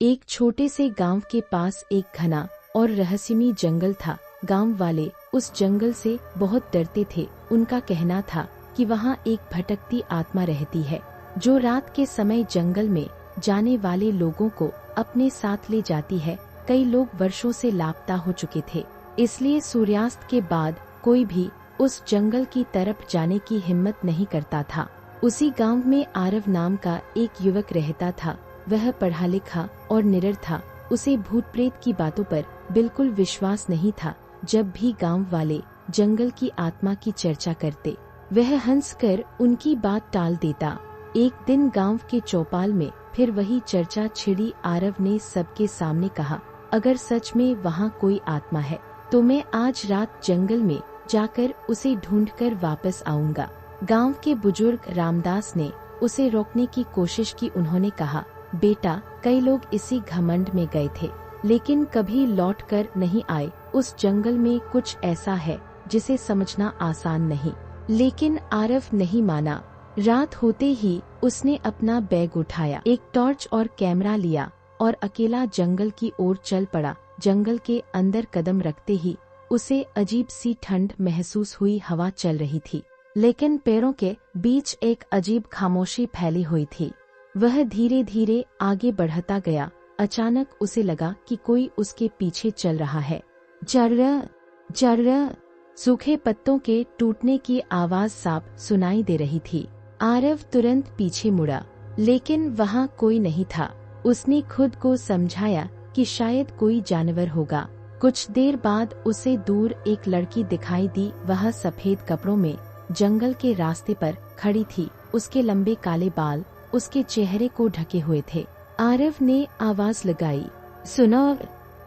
एक छोटे से गांव के पास एक घना और रहस्यमयी जंगल था। गांव वाले उस जंगल से बहुत डरते थे। उनका कहना था कि वहां एक भटकती आत्मा रहती है जो रात के समय जंगल में जाने वाले लोगों को अपने साथ ले जाती है। कई लोग वर्षों से लापता हो चुके थे, इसलिए सूर्यास्त के बाद कोई भी उस जंगल की तरफ जाने की हिम्मत नहीं करता था। उसी गांव में आरव नाम का एक युवक रहता था। वह पढ़ा लिखा और निडर था। उसे भूत प्रेत की बातों पर बिल्कुल विश्वास नहीं था। जब भी गांव वाले जंगल की आत्मा की चर्चा करते, वह हंसकर उनकी बात टाल देता। एक दिन गांव के चौपाल में फिर वही चर्चा छिड़ी। आरव ने सबके सामने कहा, अगर सच में वहाँ कोई आत्मा है तो मैं आज रात जंगल में जाकर उसे ढूंढकर वापस आऊंगा। गांव के बुजुर्ग रामदास ने उसे रोकने की कोशिश की। उन्होंने कहा, बेटा, कई लोग इसी घमंड में गए थे लेकिन कभी लौटकर नहीं आए। उस जंगल में कुछ ऐसा है जिसे समझना आसान नहीं। लेकिन आरव नहीं माना। रात होते ही उसने अपना बैग उठाया, एक टॉर्च और कैमरा लिया और अकेला जंगल की ओर चल पड़ा। जंगल के अंदर कदम रखते ही उसे अजीब सी ठंड महसूस हुई। हवा चल रही थी लेकिन पैरों के बीच एक अजीब खामोशी फैली हुई थी। वह धीरे धीरे आगे बढ़ता गया। अचानक उसे लगा कि कोई उसके पीछे चल रहा है। जर्र जर्र सूखे पत्तों के टूटने की आवाज साफ सुनाई दे रही थी। आरव तुरंत पीछे मुड़ा लेकिन वहाँ कोई नहीं था। उसने खुद को समझाया कि शायद कोई जानवर होगा। कुछ देर बाद उसे दूर एक लड़की दिखाई दी। वह सफेद कपड़ों में जंगल के रास्ते पर खड़ी थी। उसके लंबे काले बाल उसके चेहरे को ढके हुए थे। आरव ने आवाज लगाई, सुनो,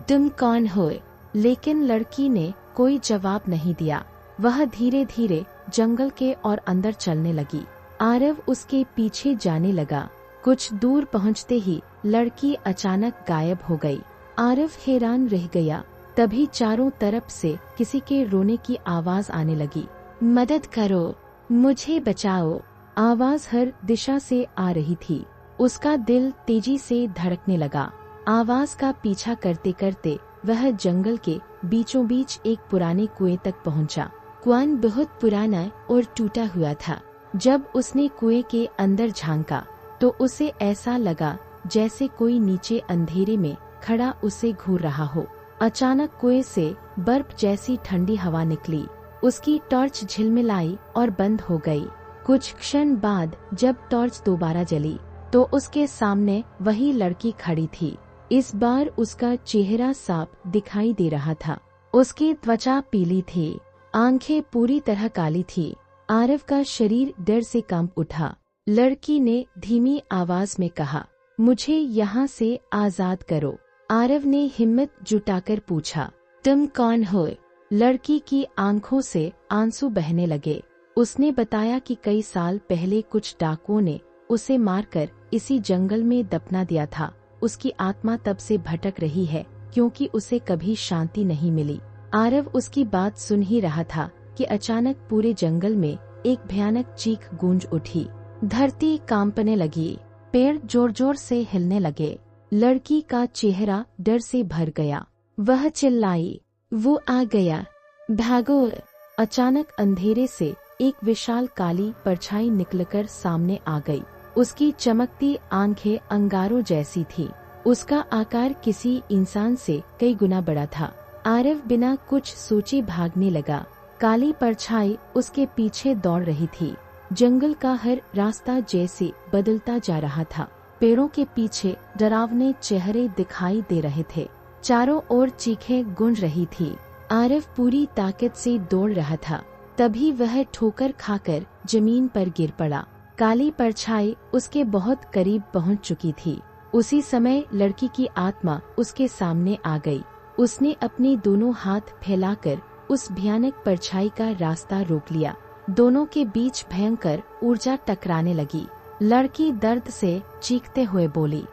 तुम कौन हो? लेकिन लड़की ने कोई जवाब नहीं दिया। वह धीरे धीरे जंगल के और अंदर चलने लगी। आरव उसके पीछे जाने लगा। कुछ दूर पहुंचते ही लड़की अचानक गायब हो गई। आरव हैरान रह गया। तभी चारों तरफ से किसी के रोने की आवाज आने लगी। मदद करो, मुझे बचाओ। आवाज हर दिशा से आ रही थी। उसका दिल तेजी से धड़कने लगा। आवाज का पीछा करते करते वह जंगल के बीचों बीच एक पुराने कुएं तक पहुंचा। कुआं बहुत पुराना और टूटा हुआ था। जब उसने कुएं के अंदर झांका तो उसे ऐसा लगा जैसे कोई नीचे अंधेरे में खड़ा उसे घूर रहा हो। अचानक कुएं से बर्फ जैसी ठंडी हवा निकली। उसकी टॉर्च झिलमिलाई और बंद हो गई। कुछ क्षण बाद जब टॉर्च दोबारा जली तो उसके सामने वही लड़की खड़ी थी। इस बार उसका चेहरा साफ दिखाई दे रहा था। उसकी त्वचा पीली थी, आंखें पूरी तरह काली थी। आरव का शरीर डर से कांप उठा। लड़की ने धीमी आवाज में कहा, मुझे यहाँ से आजाद करो। आरव ने हिम्मत जुटाकर पूछा, तुम कौन हो? लड़की की आंखों से आंसू बहने लगे। उसने बताया कि कई साल पहले कुछ डाकुओं ने उसे मारकर इसी जंगल में दफना दिया था। उसकी आत्मा तब से भटक रही है क्योंकि उसे कभी शांति नहीं मिली। आरव उसकी बात सुन ही रहा था कि अचानक पूरे जंगल में एक भयानक चीख गूंज उठी। धरती कांपने लगी, पेड़ जोर जोर से हिलने लगे। लड़की का चेहरा डर से भर गया। वह चिल्लाई, वो आ गया, भागो। अचानक अंधेरे से एक विशाल काली परछाई निकलकर सामने आ गई। उसकी चमकती आंखें अंगारों जैसी थी। उसका आकार किसी इंसान से कई गुना बड़ा था। आरव बिना कुछ सोचे भागने लगा। काली परछाई उसके पीछे दौड़ रही थी। जंगल का हर रास्ता जैसे बदलता जा रहा था। पेड़ों के पीछे डरावने चेहरे दिखाई दे रहे थे। चारों ओर चीखें गूंज रही थी। आरव पूरी ताकत से दौड़ रहा था। तभी वह ठोकर खाकर जमीन पर गिर पड़ा। काली परछाई उसके बहुत करीब पहुंच चुकी थी। उसी समय लड़की की आत्मा उसके सामने आ गई। उसने अपने दोनों हाथ फैलाकर उस भयानक परछाई का रास्ता रोक लिया। दोनों के बीच भयंकर ऊर्जा टकराने लगी। लड़की दर्द से चीखते हुए बोली,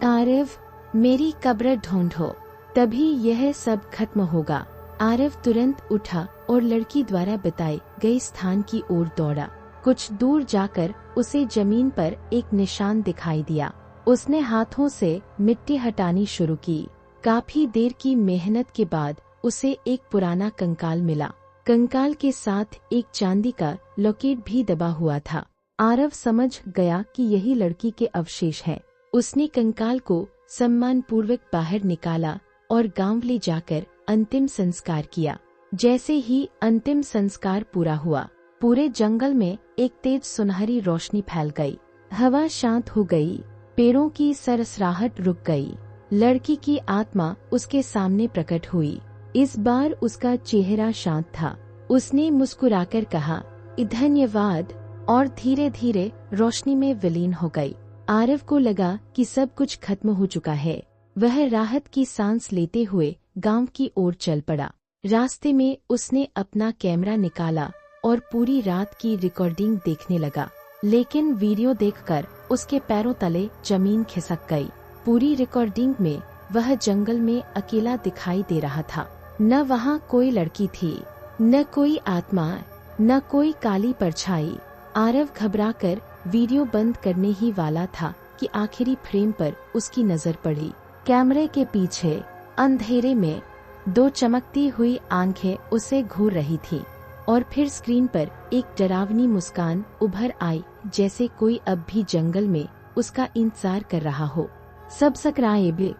आरव, मेरी कब्र ढूंढो, तभी यह सब खत्म होगा। आरव तुरंत उठा और लड़की द्वारा बताए गए स्थान की ओर दौड़ा। कुछ दूर जाकर उसे जमीन पर एक निशान दिखाई दिया। उसने हाथों से मिट्टी हटानी शुरू की। काफी देर की मेहनत के बाद उसे एक पुराना कंकाल मिला। कंकाल के साथ एक चांदी का लॉकेट भी दबा हुआ था। आरव समझ गया कि यही लड़की के अवशेष हैं। उसने कंकाल को सम्मानपूर्वक बाहर निकाला और गांव ले जाकर अंतिम संस्कार किया। जैसे ही अंतिम संस्कार पूरा हुआ, पूरे जंगल में एक तेज सुनहरी रोशनी फैल गई। हवा शांत हो गई, पेड़ों की सरसराहट रुक गई। लड़की की आत्मा उसके सामने प्रकट हुई। इस बार उसका चेहरा शांत था। उसने मुस्कुराकर कहा, धन्यवाद, और धीरे धीरे रोशनी में विलीन हो गई। आरव को लगा कि सब कुछ खत्म हो चुका है। वह राहत की सांस लेते हुए गांव की ओर चल पड़ा। रास्ते में उसने अपना कैमरा निकाला और पूरी रात की रिकॉर्डिंग देखने लगा। लेकिन वीडियो देखकर उसके पैरों तले जमीन खिसक गई। पूरी रिकॉर्डिंग में वह जंगल में अकेला दिखाई दे रहा था। न वहाँ कोई लड़की थी, न कोई आत्मा, न कोई काली परछाई। आरव घबराकर वीडियो बंद करने ही वाला था कि आखिरी फ्रेम पर उसकी नजर पड़ी। कैमरे के पीछे अंधेरे में दो चमकती हुई आंखें उसे घूर रही थी, और फिर स्क्रीन पर एक डरावनी मुस्कान उभर आई, जैसे कोई अब भी जंगल में उसका इंतजार कर रहा हो। सब्सक्राइब